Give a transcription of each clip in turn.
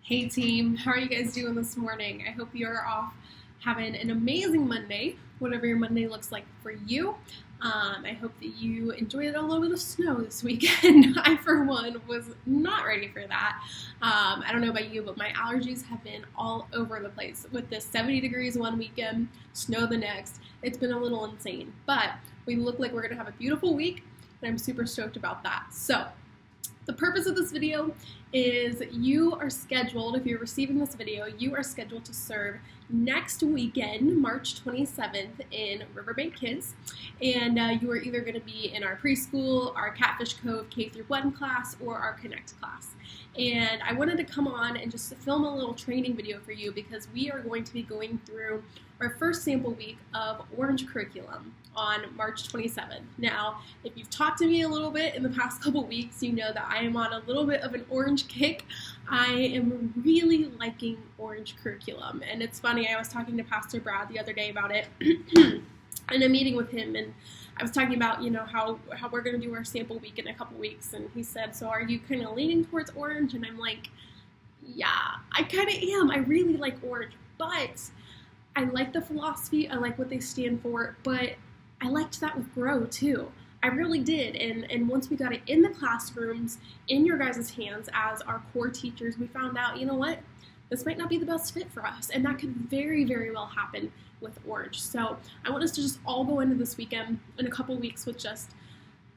Hey team, how are you guys doing this morning? I hope you're off having an amazing Monday, whatever your Monday looks like for you. I hope that you enjoyed a little bit of snow this weekend. I, for one, was not ready for that. I don't know about you, but my allergies have been all over the place with this 70 degrees one weekend, snow the next. It's been a little insane, but we look like we're going to have a beautiful week, and I'm super stoked about that. So, the purpose of this video is you are scheduled, if you're receiving this video, you are scheduled to serve next weekend, March 27th in RiverBank Kids. And you are either going to be in our preschool, our Catfish Cove K-1 class, or our Connect class. And I wanted to come on and just film a little training video for you because we are going to be going through our first sample week of Orange curriculum on March 27th. Now, if you've talked to me a little bit in the past couple weeks, you know that I am on a little bit of an Orange kick. I am really liking Orange curriculum. And it's funny, I was talking to Pastor Brad the other day about it in a meeting with him, and I was talking about, how we're going to do our sample week in a couple weeks, and he said, so are you kind of leaning towards Orange? And I'm like, yeah, I kind of am. I really like Orange, but I like the philosophy, I like what they stand for, but I liked that with Grow too. I really did, and once we got it in the classrooms, in your guys' hands as our core teachers, we found out, you know what, this might not be the best fit for us, and that could very, very well happen with Orange. So I want us to just all go into this weekend in a couple weeks with just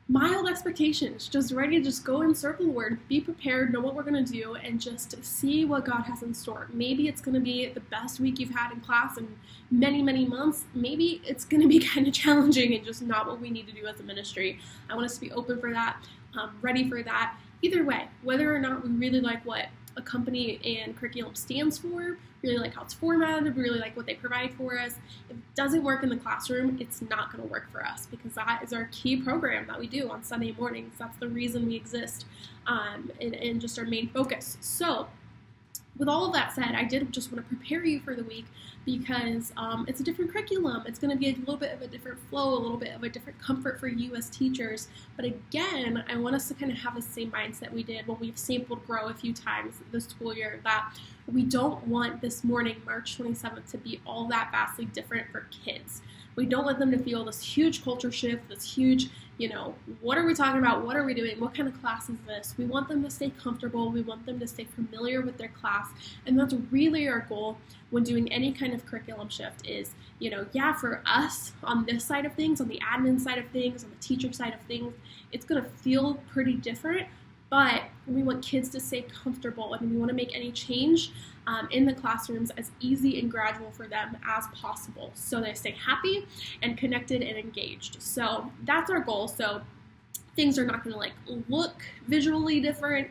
mild expectations, just ready to just go in circle the word, be prepared, know what we're going to do, and just see what God has in store. Maybe it's going to be the best week you've had in class in many, many months. Maybe it's going to be kind of challenging and just not what we need to do as a ministry. I want us to be open for that, ready for that. Either way, whether or not we really like what a company and curriculum stands for, really like how it's formatted, really like what they provide for us. If it doesn't work in the classroom, it's not going to work for us because that is our key program that we do on Sunday mornings. That's the reason we exist, and just our main focus. So with all of that said, I did just want to prepare you for the week because it's a different curriculum. It's going to be a little bit of a different flow, a little bit of a different comfort for you as teachers. But again, I want us to kind of have the same mindset we did when we've sampled Grow a few times this school year, that we don't want this morning, March 27th, to be all that vastly different for kids. We don't want them to feel this huge culture shift, this huge, what are we talking about? What are we doing? What kind of class is this? We want them to stay comfortable. We want them to stay familiar with their class. And that's really our goal when doing any kind of curriculum shift is, for us on this side of things, on the admin side of things, on the teacher side of things, it's going to feel pretty different. But we want kids to stay comfortable, and we want to make any change in the classrooms as easy and gradual for them as possible so they stay happy and connected and engaged. So that's our goal. So things are not going to look visually different.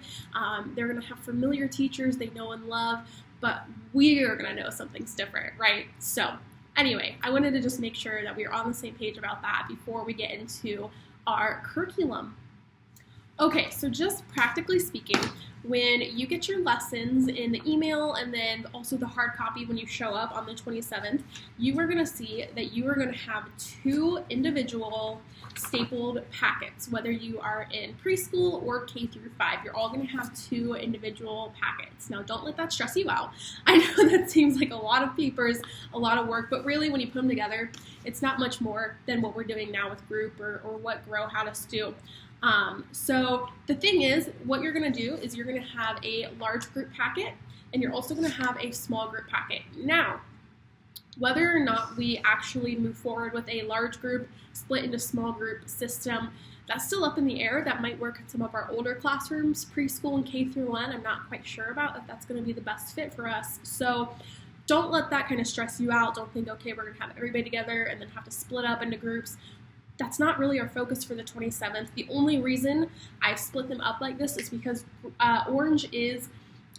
They're going to have familiar teachers they know and love, but we are going to know something's different, right? So anyway, I wanted to just make sure that we are on the same page about that before we get into our curriculum. Okay, so just practically speaking, when you get your lessons in the email and then also the hard copy when you show up on the 27th, you are going to see that you are going to have two individual stapled packets, whether you are in preschool or K-5. You're all going to have two individual packets. Now, don't let that stress you out. I know that seems like a lot of papers, a lot of work, but really when you put them together, it's not much more than what we're doing now with Group or what Grow had us do. So the thing is, what you're going to do is you're going to have a large group packet, and you're also going to have a small group packet. Now, whether or not we actually move forward with a large group split into small group system, that's still up in the air. That might work in some of our older classrooms, preschool and K-1. I'm not quite sure about if that's going to be the best fit for us. So don't let that kind of stress you out. Don't think, okay, we're going to have everybody together and then have to split up into groups. That's not really our focus for the 27th. The only reason I've split them up like this is because Orange is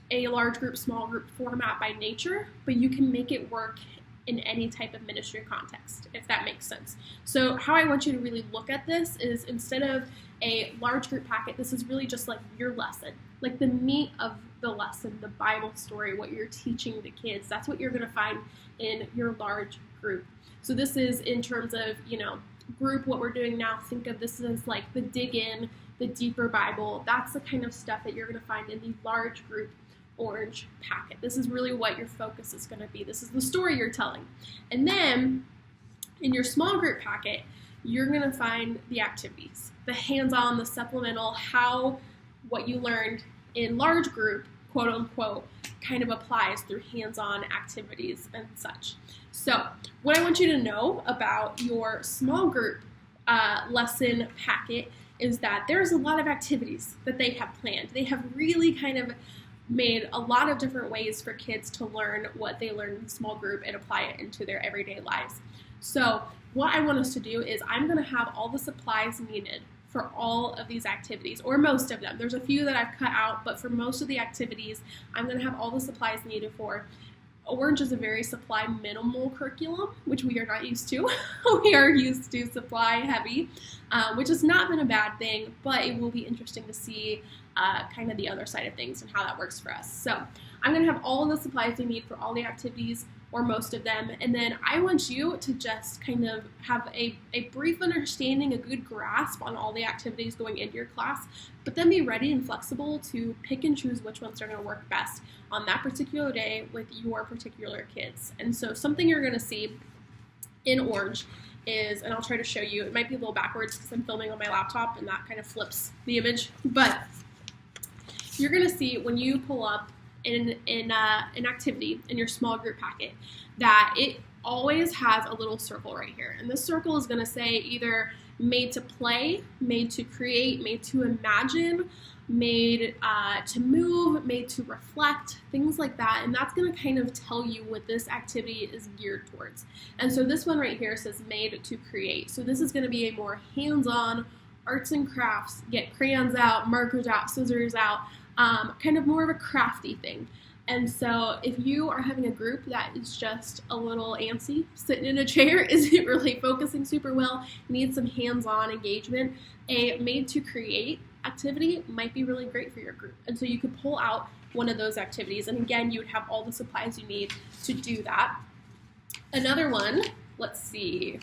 a large group, small group format by nature, but you can make it work in any type of ministry context, if that makes sense. So how I want you to really look at this is instead of a large group packet, this is really just like your lesson, like the meat of the lesson, the Bible story, what you're teaching the kids. That's what you're going to find in your large group. So this is in terms of, group, what we're doing now, think of this as like the dig in, the deeper Bible. That's the kind of stuff that you're going to find in the large group orange packet. This is really what your focus is going to be. This is the story you're telling. And then in your small group packet, you're going to find the activities, the hands-on, the supplemental, how what you learned in large group, quote unquote, kind of applies through hands-on activities and such. So what I want you to know about your small group lesson packet is that there's a lot of activities that they have planned. They have really kind of made a lot of different ways for kids to learn what they learn in small group and apply it into their everyday lives. So what I want us to do is I'm going to have all the supplies needed for all of these activities, or most of them. There's a few that I've cut out, but for most of the activities, I'm going to have all the supplies needed for. Orange is a very supply minimal curriculum, which we are not used to. We are used to supply heavy, which has not been a bad thing, but it will be interesting to see kind of the other side of things and how that works for us. So I'm going to have all of the supplies we need for all the activities, or most of them, and then I want you to just kind of have a brief understanding, a good grasp on all the activities going into your class, but then be ready and flexible to pick and choose which ones are going to work best on that particular day with your particular kids. And so something you're going to see in orange is, and I'll try to show you, it might be a little backwards because I'm filming on my laptop and that kind of flips the image, but you're going to see when you pull up in an activity in your small group packet that it always has a little circle right here. And this circle is going to say either made to play, made to create, made to imagine, made to move, made to reflect, things like that. And that's going to kind of tell you what this activity is geared towards. And so this one right here says made to create. So this is going to be a more hands-on arts and crafts, get crayons out, markers out, scissors out, kind of more of a crafty thing. And so if you are having a group that is just a little antsy, sitting in a chair, isn't really focusing super well, needs some hands-on engagement, a made to create activity might be really great for your group. And so you could pull out one of those activities, and again, you would have all the supplies you need to do that. Another one, let's see,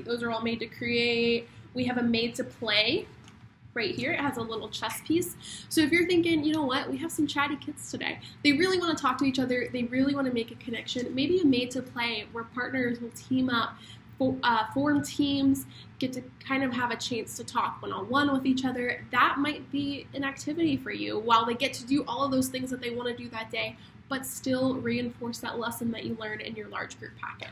those are all made to create. We have a made to play. Right here, it has a little chess piece. So if you're thinking, you know what, we have some chatty kids today. They really want to talk to each other. They really want to make a connection. Maybe a made to play where partners will team up, form teams, get to kind of have a chance to talk one-on-one with each other. That might be an activity for you while they get to do all of those things that they want to do that day, but still reinforce that lesson that you learned in your large group packet.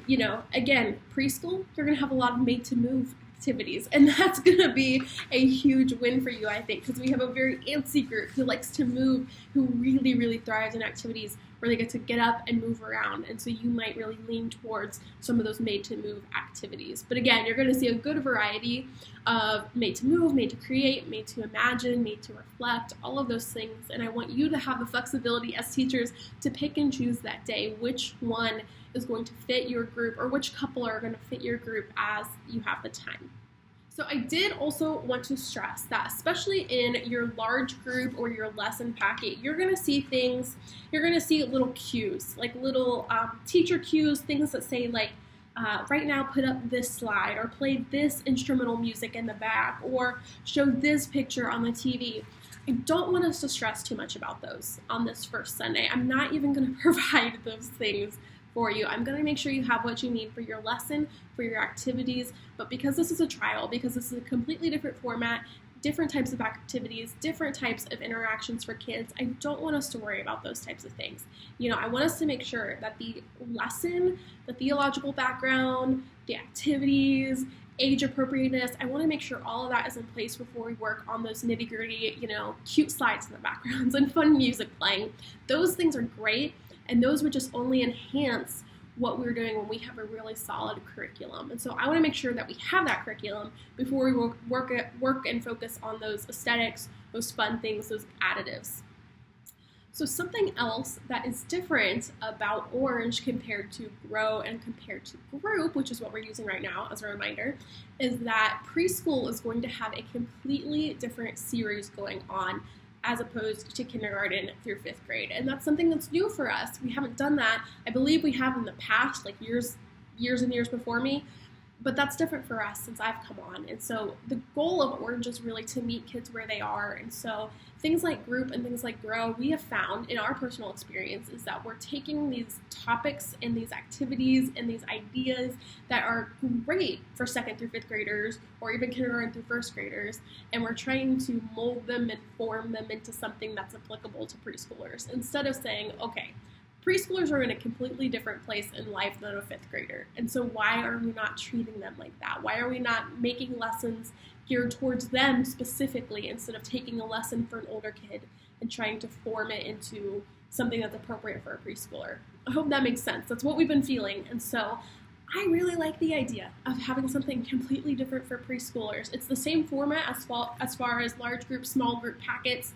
You know, again, preschool, you're going to have a lot of made to move activities, and that's going to be a huge win for you, I think, because we have a very antsy group who likes to move, who really, really thrives in activities where they get to get up and move around, and so you might really lean towards some of those made to move activities. But again, you're going to see a good variety of made to move, made to create, made to imagine, made to reflect, all of those things, and I want you to have the flexibility as teachers to pick and choose that day which one is going to fit your group, or which couple are going to fit your group as you have the time. So I did also want to stress that especially in your large group or your lesson packet, you're going to see things, you're going to see little cues, like little teacher cues, things that say like, right now put up this slide, or play this instrumental music in the back, or show this picture on the TV. I don't want us to stress too much about those on this first Sunday. I'm not even going to provide those things for you. I'm going to make sure you have what you need for your lesson, for your activities, but because this is a trial, because this is a completely different format, different types of activities, different types of interactions for kids, I don't want us to worry about those types of things. You know, I want us to make sure that the lesson, the theological background, the activities, age appropriateness, I want to make sure all of that is in place before we work on those nitty-gritty, you know, cute slides in the backgrounds and fun music playing. Those things are great, and those would just only enhance what we're doing when we have a really solid curriculum. And so I want to make sure that we have that curriculum before we work and focus on those aesthetics, those fun things, those additives. So something else that is different about Orange compared to Grow and compared to Group, which is what we're using right now as a reminder, is that preschool is going to have a completely different series going on as opposed to kindergarten through 5th grade. And that's something that's new for us. We haven't done that. I believe we have in the past, like years and years before me, But that's different for us since I've come on. And so the goal of Orange is really to meet kids where they are. And so things like Group and things like Grow, we have found in our personal experience is that we're taking these topics and these activities and these ideas that are great for 2nd through 5th graders or even kindergarten through 1st graders, and we're trying to mold them and form them into something that's applicable to preschoolers instead of saying, okay, preschoolers are in a completely different place in life than a 5th grader. And so why are we not treating them like that? Why are we not making lessons geared towards them specifically instead of taking a lesson for an older kid and trying to form it into something that's appropriate for a preschooler? I hope that makes sense. That's what we've been feeling. And so I really like the idea of having something completely different for preschoolers. It's the same format as far as large group, small group packets,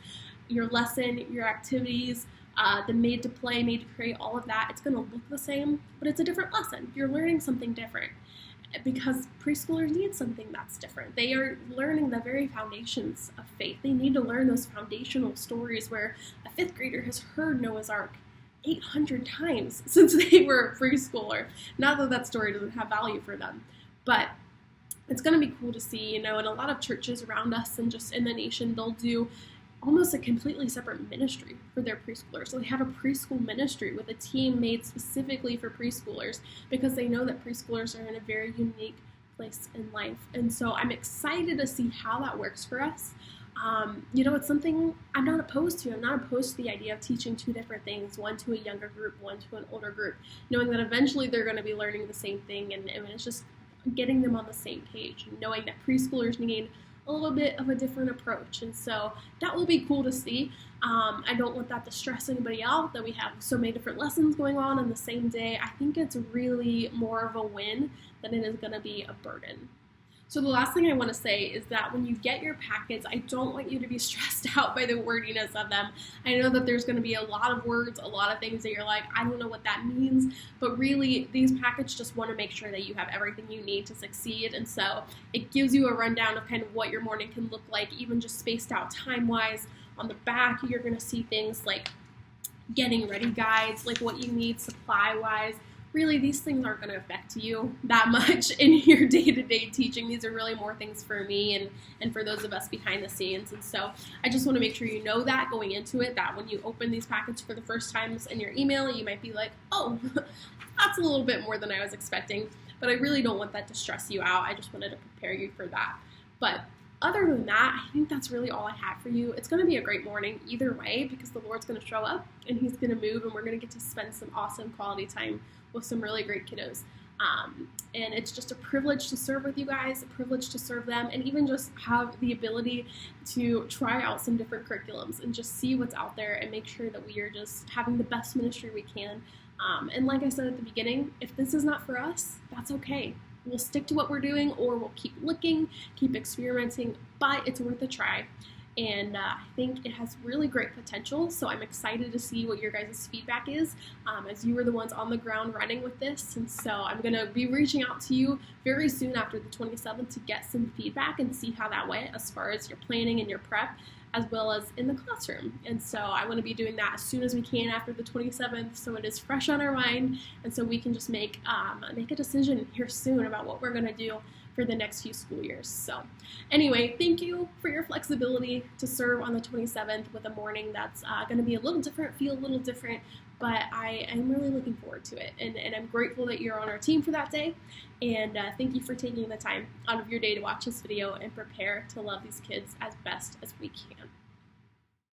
your lesson, your activities, the made to play, made to create, all of that. It's going to look the same, but it's a different lesson. You're learning something different because preschoolers need something that's different. They are learning the very foundations of faith. They need to learn those foundational stories where a 5th grader has heard Noah's Ark 800 times since they were a preschooler. Not that that story doesn't have value for them, but it's going to be cool to see, in a lot of churches around us and just in the nation, they'll do almost a completely separate ministry for their preschoolers. So they have a preschool ministry with a team made specifically for preschoolers because they know that preschoolers are in a very unique place in life. And so I'm excited to see how that works for us. It's something I'm not opposed to. I'm not opposed to the idea of teaching 2 different things, one to a younger group, one to an older group, knowing that eventually they're going to be learning the same thing, and it's just getting them on the same page, and knowing that preschoolers need a little bit of a different approach. And so that will be cool to see. I don't want that to stress anybody out that we have so many different lessons going on the same day. I think it's really more of a win than it is going to be a burden. So the last thing I want to say is that when you get your packets, I don't want you to be stressed out by the wordiness of them. I know that there's going to be a lot of words, a lot of things that you're like, I don't know what that means, but really these packets just want to make sure that you have everything you need to succeed. And so it gives you a rundown of kind of what your morning can look like, even just spaced out time-wise. On the back, you're going to see things like getting ready guides, like what you need supply-wise. Really, these things aren't going to affect you that much in your day-to-day teaching. These are really more things for me and for those of us behind the scenes. And so I just want to make sure you know that going into it, that when you open these packets for the first times in your email, you might be like, oh, that's a little bit more than I was expecting. But I really don't want that to stress you out. I just wanted to prepare you for that. But other than that, I think that's really all I have for you. It's going to be a great morning either way because the Lord's going to show up and He's going to move, and we're going to get to spend some awesome quality time with some really great kiddos. And it's just a privilege to serve with you guys, a privilege to serve them, and even just have the ability to try out some different curriculums and just see what's out there and make sure that we are just having the best ministry we can. And like I said at the beginning, if this is not for us, that's okay. We'll stick to what we're doing, or we'll keep looking, keep experimenting, but it's worth a try. And I think it has really great potential, so I'm excited to see what your guys' feedback is, as you were the ones on the ground running with this. And so I'm going to be reaching out to you very soon after the 27th to get some feedback and see how that went as far as your planning and your prep, as well as in the classroom. And so I want to be doing that as soon as we can after the 27th, so it is fresh on our mind, and so we can just make a decision here soon about what we're going to do for the next few school years. So anyway, thank you for your flexibility to serve on the 27th with a morning that's going to be a little different, feel a little different, but I am really looking forward to it. And I'm grateful that you're on our team for that day. And thank you for taking the time out of your day to watch this video and prepare to love these kids as best as we can.